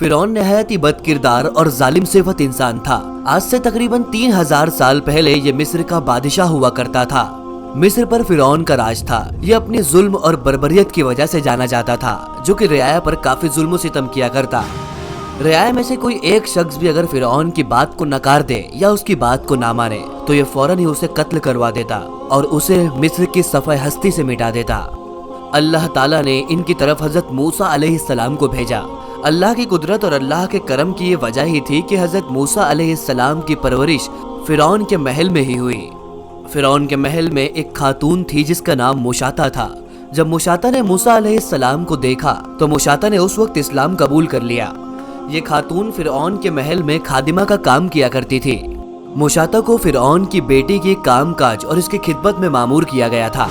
फिरौन नहायत ही बद किरदार और जालिम सिफत इंसान था। आज से तकरीबन 3000 साल पहले ये मिस्र का बादशाह हुआ करता था। मिस्र पर फिरौन का राज था। ये अपने जुल्म और बर्बरियत की वजह से जाना जाता था, जो कि रियाया पर काफी जुल्म सितम किया करता। रियाया में से कोई एक शख्स भी अगर फिरौन की बात को नकार दे या उसकी बात को ना माने तो ये फौरन ही उसे कत्ल करवा देता और उसे मिस्र की सफ़े हस्ती से मिटा देता। अल्लाह ताला ने इनकी तरफ हजरत मूसा अलैहिस्सलाम को भेजा। अल्लाह की कुदरत और अल्लाह के करम की ये वजह ही थी कि हजरत मूसा अलैहिस्सलाम की परवरिश फिरौन के महल में ही हुई। फिरौन के महल में एक खातून थी जिसका नाम मुशाता था। जब मुशाता ने मूसा अलैहिस्सलाम को देखा तो मुशाता ने उस वक्त इस्लाम कबूल कर लिया। ये खातून फिरौन के महल में खादिमा का काम किया करती थी। मुशाता को फिरौन की बेटी की काम काज और इसकी खिदमत में मामूर किया गया था।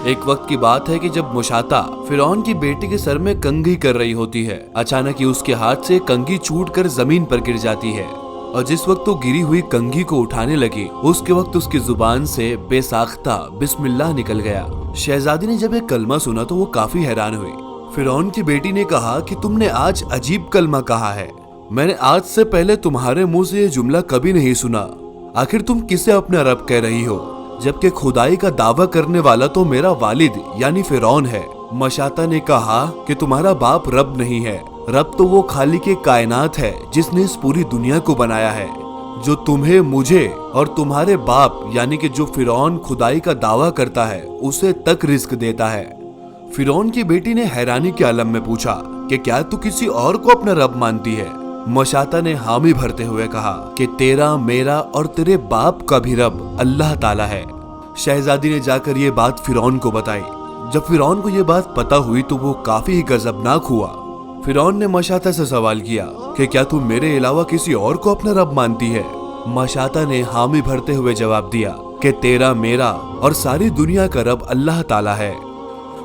एक वक्त की बात है कि जब मुशाता फिरौन की बेटी के सर में कंघी कर रही होती है, अचानक ही उसके हाथ से कंघी छूटकर जमीन पर गिर जाती है और जिस वक्त वो गिरी हुई कंघी को उठाने लगी उसके वक्त उसकी जुबान से बेसाख्ता बिस्मिल्लाह निकल गया। शहजादी ने जब एक कलमा सुना तो वो काफी हैरान हुई। फिरौन की बेटी ने कहा कि तुमने आज अजीब कलमा कहा है, मैंने आज से पहले तुम्हारे मुंह से ये जुमला कभी नहीं सुना। आखिर तुम किसे अपना रब कह रही हो, जबकि खुदाई का दावा करने वाला तो मेरा वालिद यानी फिरौन है। मशाता ने कहा कि तुम्हारा बाप रब नहीं है, रब तो वो खालिक कायनात है जिसने इस पूरी दुनिया को बनाया है, जो तुम्हें, मुझे और तुम्हारे बाप यानी कि जो फिरौन खुदाई का दावा करता है उसे तक रिस्क देता है। फिरौन की बेटी ने हैरानी के आलम में पूछा कि क्या तू किसी और को अपना रब मानती है? मशाता ने हामी भरते हुए कहा कि तेरा, मेरा और तेरे बाप का भी रब अल्लाह ताला है। शहजादी ने जाकर ये बात फिरौन को बताई। जब फिरौन को ये बात पता हुई तो वो काफी गजबनाक हुआ। फिरौन ने मशाता से सवाल किया कि क्या तू मेरे अलावा किसी और को अपना रब मानती है? मशाता ने हामी भरते हुए जवाब दिया कि तेरा, मेरा और सारी दुनिया का रब अल्लाह ताला है।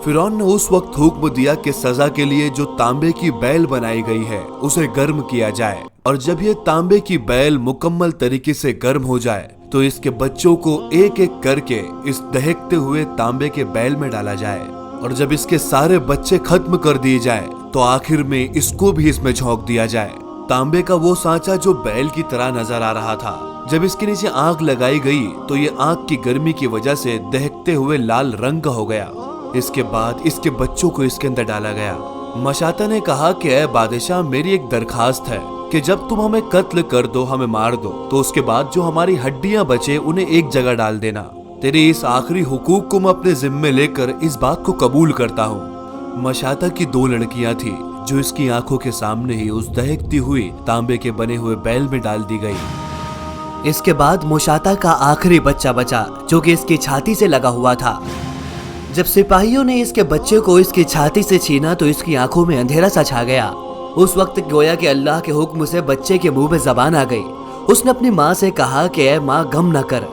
फिरौन ने उस वक्त हुक्म दिया कि सजा के लिए जो तांबे की बैल बनाई गई है उसे गर्म किया जाए और जब ये तांबे की बैल मुकम्मल तरीके से गर्म हो जाए तो इसके बच्चों को एक एक करके इस दहकते हुए तांबे के बैल में डाला जाए और जब इसके सारे बच्चे खत्म कर दिए जाए तो आखिर में इसको भी इसमें झोंक दिया जाए। तांबे का वो सांचा जो बैल की तरह नजर आ रहा था, जब इसके नीचे आग लगाई गई तो ये आग की गर्मी की वजह से दहकते हुए लाल रंग का हो गया। इसके बाद इसके बच्चों को इसके अंदर डाला गया। मशाता ने कहा कि ऐ बादशाह, मेरी एक दरखास्त है कि जब तुम हमें कत्ल कर दो, हमें मार दो, तो उसके बाद जो हमारी हड्डियां बचे उन्हें एक जगह डाल देना। तेरे इस आखिरी हुकूक को मैं अपने जिम्मे लेकर इस बात को कबूल करता हूँ। मशाता की 2 लड़कियां थी जो इसकी आंखों के सामने ही उस दहकती हुई तांबे के बने हुए बैल में डाल दी गई। इसके बाद मुशाता का आखिरी बच्चा बचा जो कि इसकी छाती से लगा हुआ था। जब सिपाहियों ने इसके बच्चे को इसकी छाती से छीना तो इसकी आंखों में अंधेरा सा छा गया। उस वक्त गोया कि अल्लाह के हुक्म से बच्चे के मुंह में जबान आ गई। उसने अपनी माँ से कहा कि ऐ माँ, गम न कर।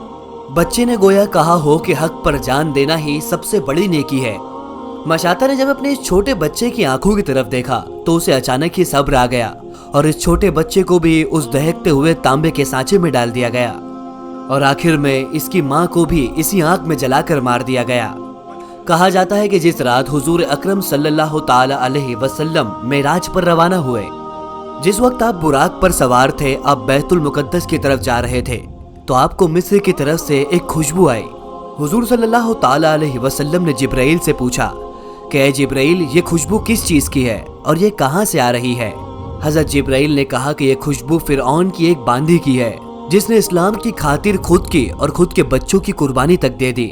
बच्चे ने गोया कहा हो कि हक पर जान देना ही सबसे बड़ी नेकी है। मशाता ने जब अपने इस छोटे बच्चे की आंखों की तरफ देखा तो उसे अचानक ही सब्र आ गया और इस छोटे बच्चे को भी उस दहकते हुए तांबे के सांचे में डाल दिया गया और आखिर में इसकी माँ को भी इसी आग में जलाकर मार दिया गया। कहा जाता है कि जिस रात हुजूर अकरम सल्लल्लाहु ताला अलैहि वसल्लम मेराज पर रवाना हुए, जिस वक्त आप बुराक पर सवार थे, आप बैतुल मुकद्दस की तरफ जा रहे थे, तो आपको मिस्र की तरफ से एक खुशबू आई। हुजूर सल्लल्लाहु ताला अलैहि वसल्लम ने जिब्राइल से पूछा कि ऐ जिब्राइल, ये खुशबू किस चीज की है और ये कहाँ से आ रही है? हजरत जिब्राइल ने कहा कि ये खुशबू फिरौन की एक बांदी की है जिसने इस्लाम की खातिर खुद की और खुद के बच्चों की कुर्बानी तक दे दी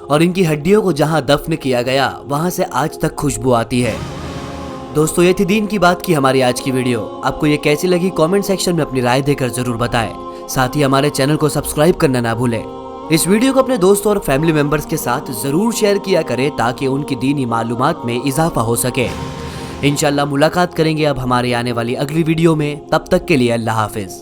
और इनकी हड्डियों को जहां दफन किया गया वहां से आज तक खुशबू आती है। दोस्तों, ये थी दीन की बात की हमारी आज की वीडियो। आपको ये कैसी लगी कमेंट सेक्शन में अपनी राय देकर जरूर बताएं। साथ ही हमारे चैनल को सब्सक्राइब करना ना भूलें। इस वीडियो को अपने दोस्तों और फैमिली मेंबर्स के साथ जरूर शेयर किया करें ताकि उनकी दीनी मालूमात में इजाफा हो सके। इंशाल्लाह मुलाकात करेंगे अब हमारे आने वाली अगली वीडियो में। तब तक के लिए अल्लाह हाफिज।